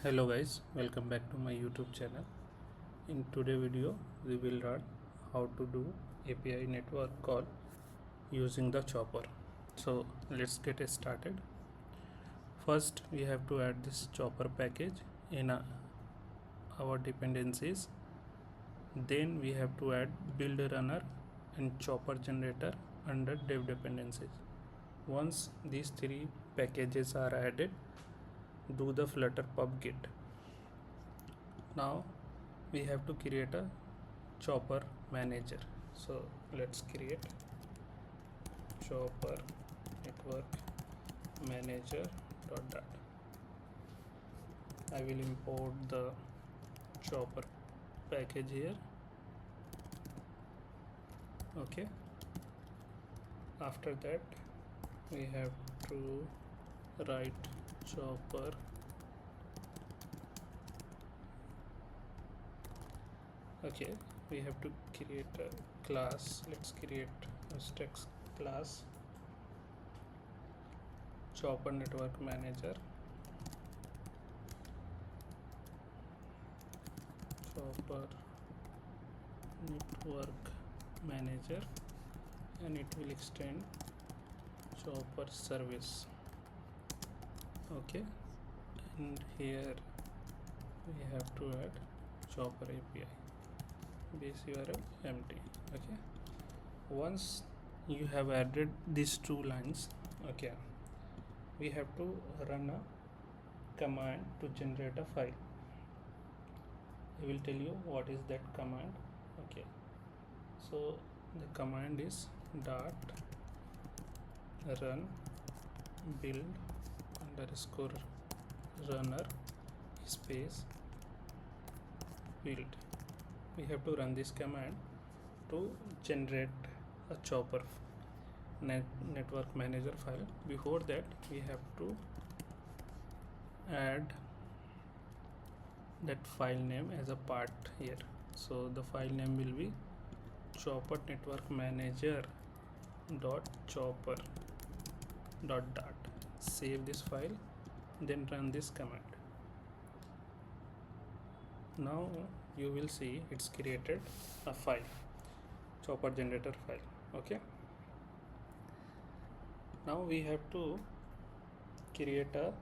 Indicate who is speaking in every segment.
Speaker 1: Hello guys, welcome back to my YouTube channel. In today's video we will learn how to do API network call using the chopper. So let's get started. First we have to add this chopper package in our dependencies. Then we have to add build runner and chopper generator under dev dependencies. Once these three packages are added, do the Flutter pub get. Now we have to create a chopper manager. So let's create chopper network manager dot. I will import the chopper package here. Okay, after that we have to write chopper okay we have to create a class. Let's create a text class chopper network manager chopper network manager, and it will extend chopper service. Okay, and here we have to add chopper API base URL empty. Okay, once you have added these two lines, okay, we have to run a command to generate a file. I will tell you what is that command. Okay, so the command is dot run build underscore runner space build. We have to run this command to generate a chopper network manager file. Before that we have to add that file name as a part here. So the file name will be chopper network manager dot chopper dot. Save this file, then run this command. Now you will see it's created a file, chopper generator file. Okay, now we have to create a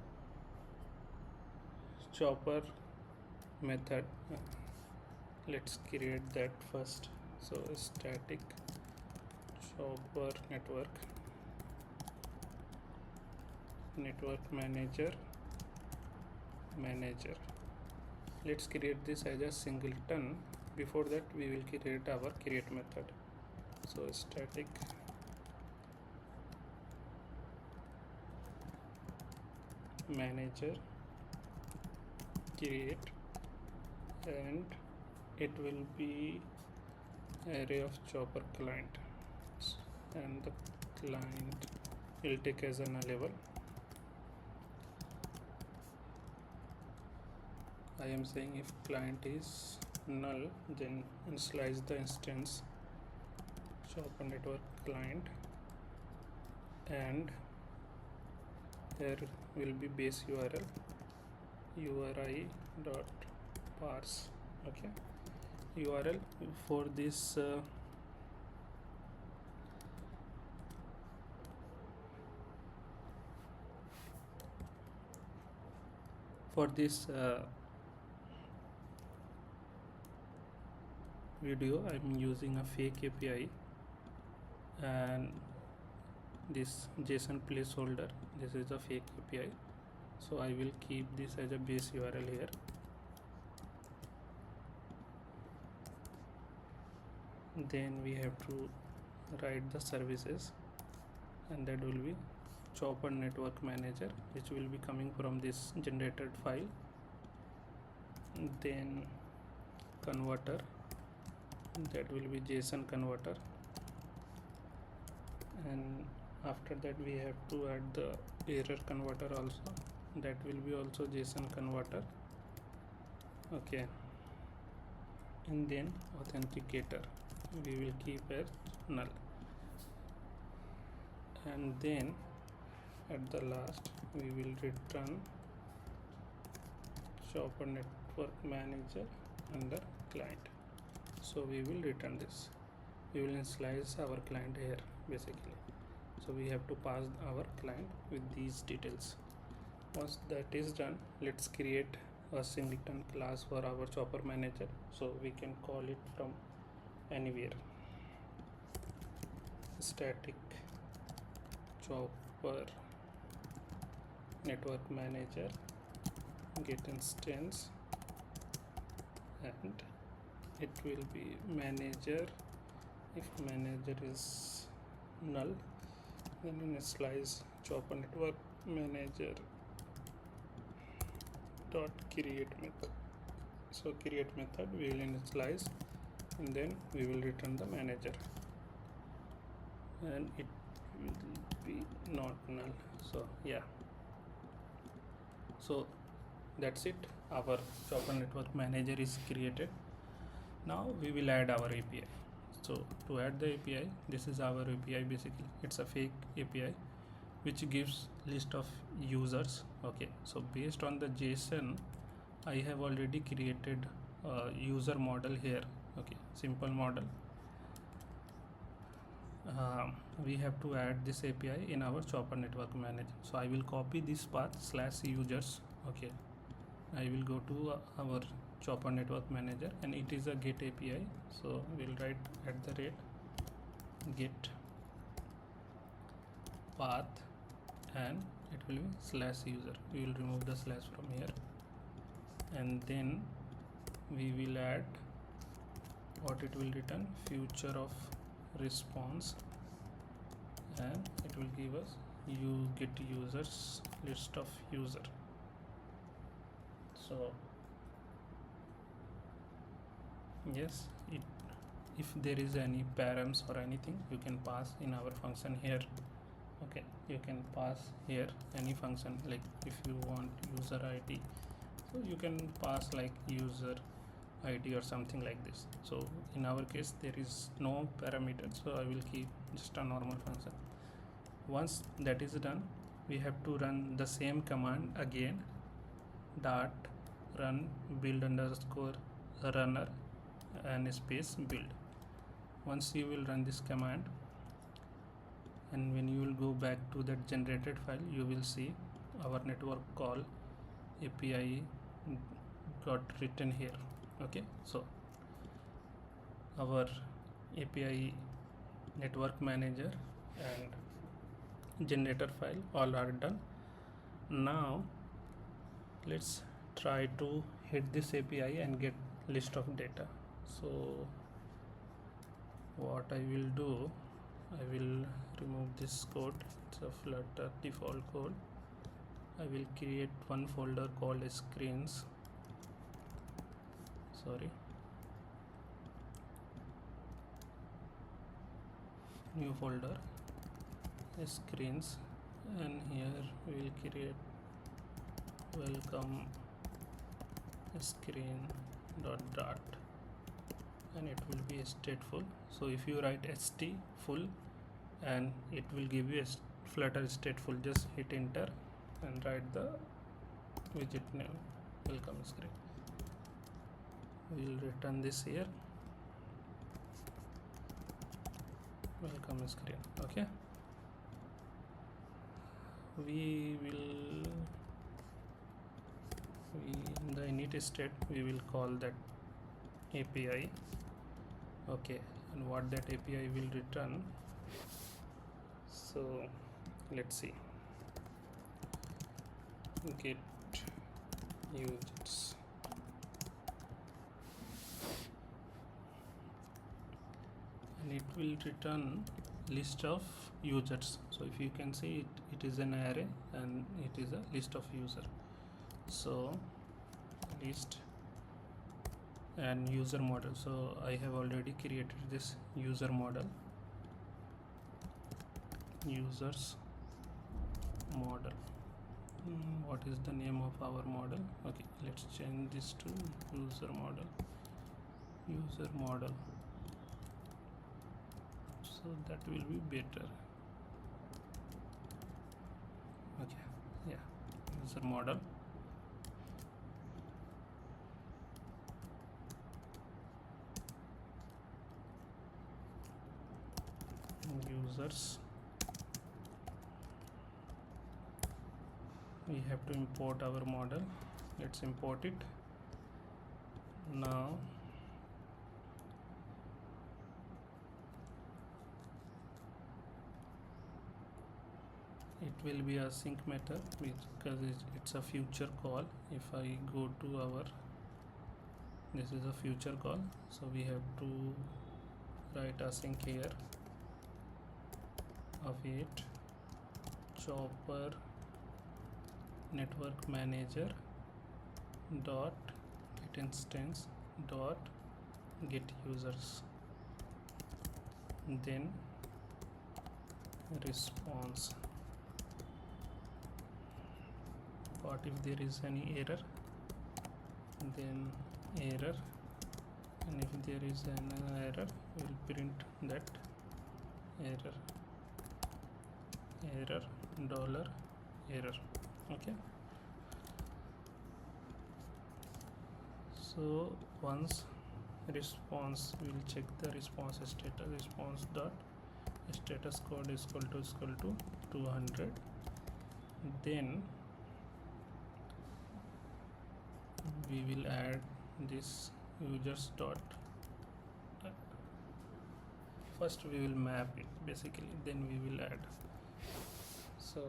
Speaker 1: chopper method. Let's create that first. So static chopper network manager. Let's create this as a singleton. Before that we will create our create method. So static manager create, and it will be array of chopper client, and the client will take as an level. I am saying if client is null, then initialize the instance chopper network client, and here will be base URL URI dot parse. Okay, URL for this video I'm using a fake API, and this JSON placeholder, this is a fake API, so I will keep this as a base URL here. Then we have to write the services, and that will be chopper network manager, which will be coming from this generated file. Then converter, that will be JSON converter, and after that we have to add the error converter also, that will be also JSON converter. Okay, and then authenticator we will keep as null, and then at the last we will return Chopper network manager under client. So we will return this. We will initialize our client here basically. So we have to pass our client with these details. Once that is done, let's create a singleton class for our chopper manager, so we can call it from anywhere. Static chopper network manager get instance, and it will be manager. If manager is null, then initialize chopper network manager dot create method. So create method we will initialize, and then we will return the manager, and it will be not null. So yeah, so that's it. Our chopper network manager is created. Now we will add our API. So to add the API, this is our API basically. It's a fake API which gives list of users. Okay, so based on the JSON, I have already created a user model here. Okay, simple model. We have to add this API in our chopper network manager. So I will copy this path /users. Okay, I will go to our chopper network manager, and it is a get API. So we'll write @get path, and it will be /user. We will remove the slash from here, and then we will add what it will return, future of response, and it will give us you get users list of user. So yes, if there is any params or anything, you can pass in our function here. Okay, you can pass here any function, like if you want user ID, so you can pass like user ID or something like this. So in our case there is no parameter, so I will keep just a normal function. Once that is done, we have to run the same command again, dot run build underscore runner and space build. Once you will run this command, and when you will go back to that generated file, you will see our network call API got written here. Okay, so our API network manager and generator file all are done. Now let's try to hit this API and get list of data. So what I will do, I will remove this code. It's a Flutter default code. I will create one folder called screens. New folder screens, and here we will create welcome screen dot, and it will be stateful. So if you write st full, and it will give you a Flutter stateful, just hit enter and write the widget name welcome screen. We will return this here, welcome screen. Okay, we will in the init state we will call that API. Okay, and what that API will return, so let's see, get users, and it will return list of users. So if you can see it is an array and it is a list of user. So list and user model. So I have already created this user model, users model. What is the name of our model? Okay, let's change this to user model. So that will be better. Okay, yeah, user model. users. We have to import our model. Let's import it now. It will be a sync method because it's a future call. If I go to our, this is a future call, so we have to write async here of it chopper network manager dot get instance dot get users, then response. What if there is any error? Then error, and if there is an error, we'll print that error $error. Okay, so once response, we'll check the response status. Response dot status code is equal to 200. Then we will add this users dot, first we will map it basically, then we will add. So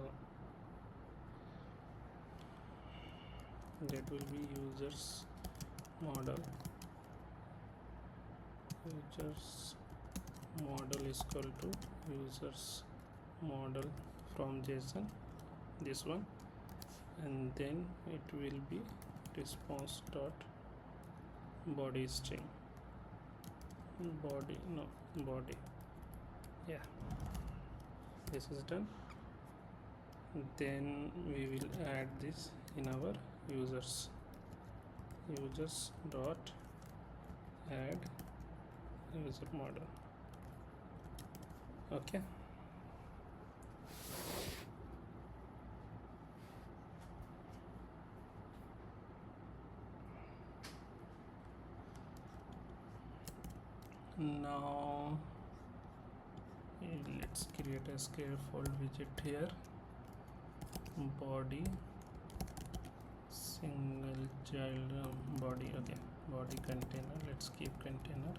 Speaker 1: that will be users model is equal to users model from JSON, this one, and then it will be response dot body string, body, yeah, this is done. Then we will add this in our users dot add user model. Okay, now let's create a scaffold widget here, body single child body. Okay, body container, let's keep container.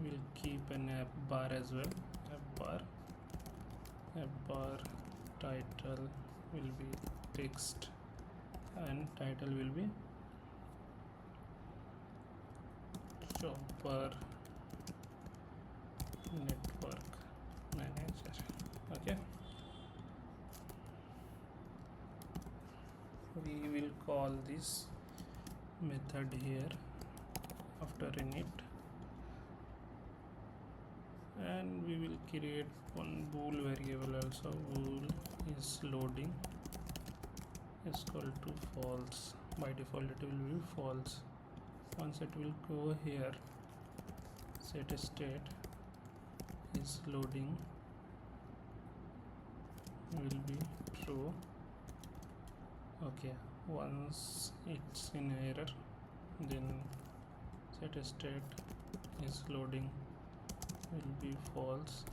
Speaker 1: We'll keep an app bar as well, app bar title will be text, and title will be chopper network manager. Okay, we will call this method here after init, and we will create one bool variable also. Bool is loading is equal to false. By default it will be false. Once it will go here, set state is loading will be true. Okay, once it's in error, then set state is loading will be false.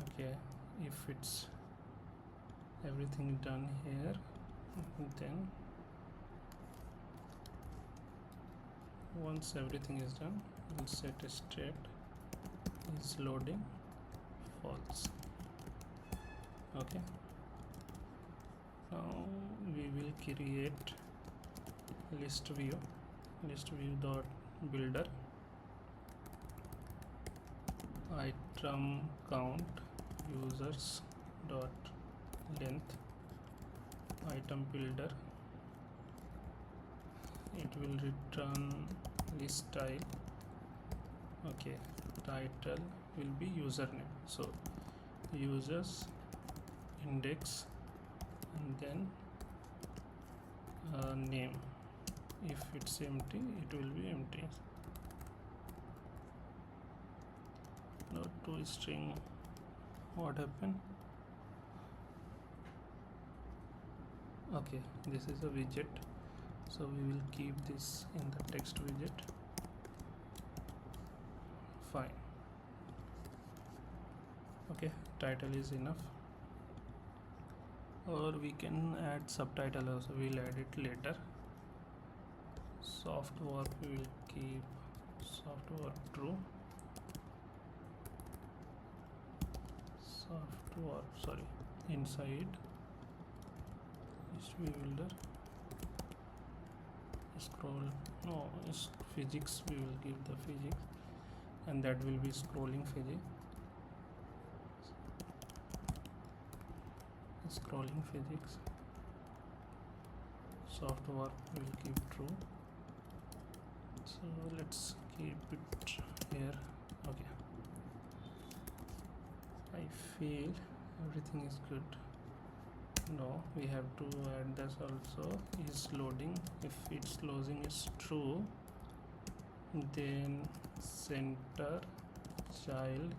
Speaker 1: Okay, if it's everything done here, then once everything is done, we'll set state is loading false. Okay, now we will create list view dot builder, item count users dot length, item builder, it will return list style. Okay, title will be username, so users index, and then name. If it's empty, it will be empty. Not to string. What happened? Okay, this is a widget, so we will keep this in the text widget. fine. Okay, title is enough, or we can add subtitle also. We'll add it later. Soft work, we will keep soft work true. Soft work, sorry, inside is builder scroll, no, is physics, we will give the physics, and that will be scrolling physics. Scrolling physics. Soft work will keep true, so let's keep it here. Okay, I feel everything is good. No, we have to add this also. Is loading. If its loading is true, then center child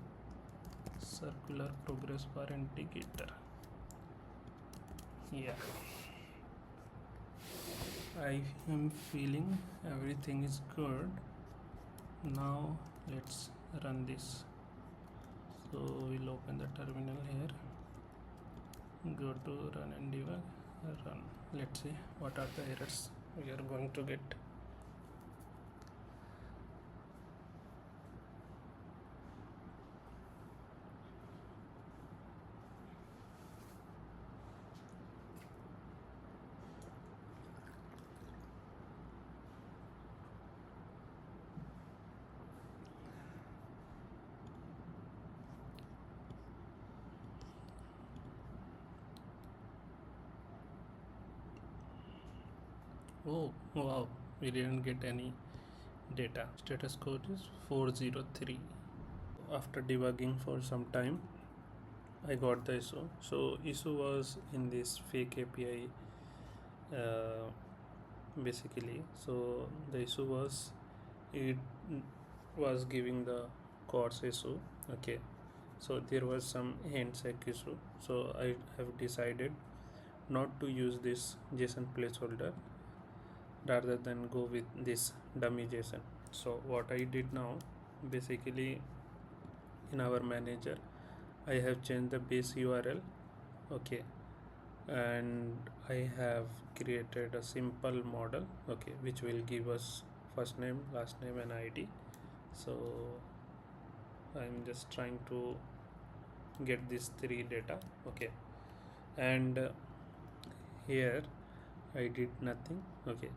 Speaker 1: circular progress bar indicator. Yeah, I am feeling everything is good. Now let's run this. So we'll open the terminal here, go to run and debug, run. Let's see what are the errors we are going to get. Oh wow, we didn't get any data. Status code is 403. After debugging for some time, I got the issue. So issue was in this fake API, basically. So the issue was, it was giving the course issue. Okay, so there was some handshake issue. So I have decided not to use this JSON placeholder rather than go with this dummy JSON. So what I did now, basically in our manager, I have changed the base URL. Okay, and I have created a simple model, okay, which will give us first name, last name, and ID. So I'm just trying to get these three data. Okay, and here I did nothing. Okay,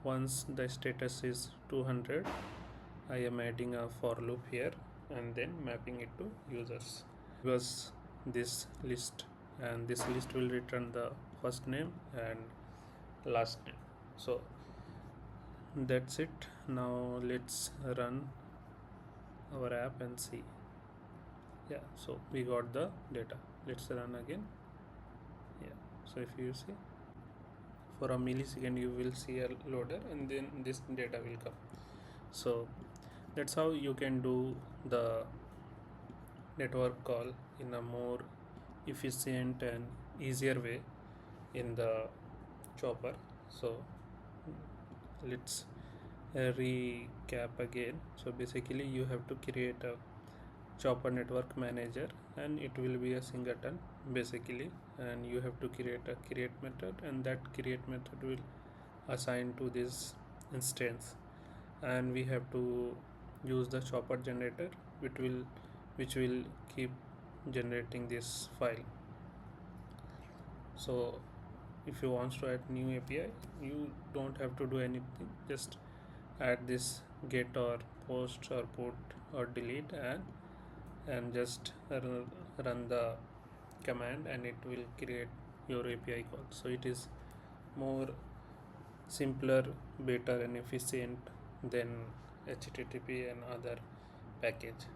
Speaker 1: once the status is 200, I am adding a for loop here and then mapping it to users. Was this list, and this list will return the first name and last name. So that's it. Now let's run our app and see. Yeah, so we got the data. Let's run again. Yeah, so if you see, for a millisecond you will see a loader and then this data will come. So that's how you can do the network call in a more efficient and easier way in the chopper. So let's recap again. So basically you have to create a chopper network manager, and it will be a singleton basically, and you have to create a create method, and that create method will assign to this instance, and we have to use the chopper generator which will keep generating this file. So if you want to add new API, you don't have to do anything, just add this get or post or put or delete, and just run the command and it will create your API call. So it is more simpler, better and efficient than HTTP and other package.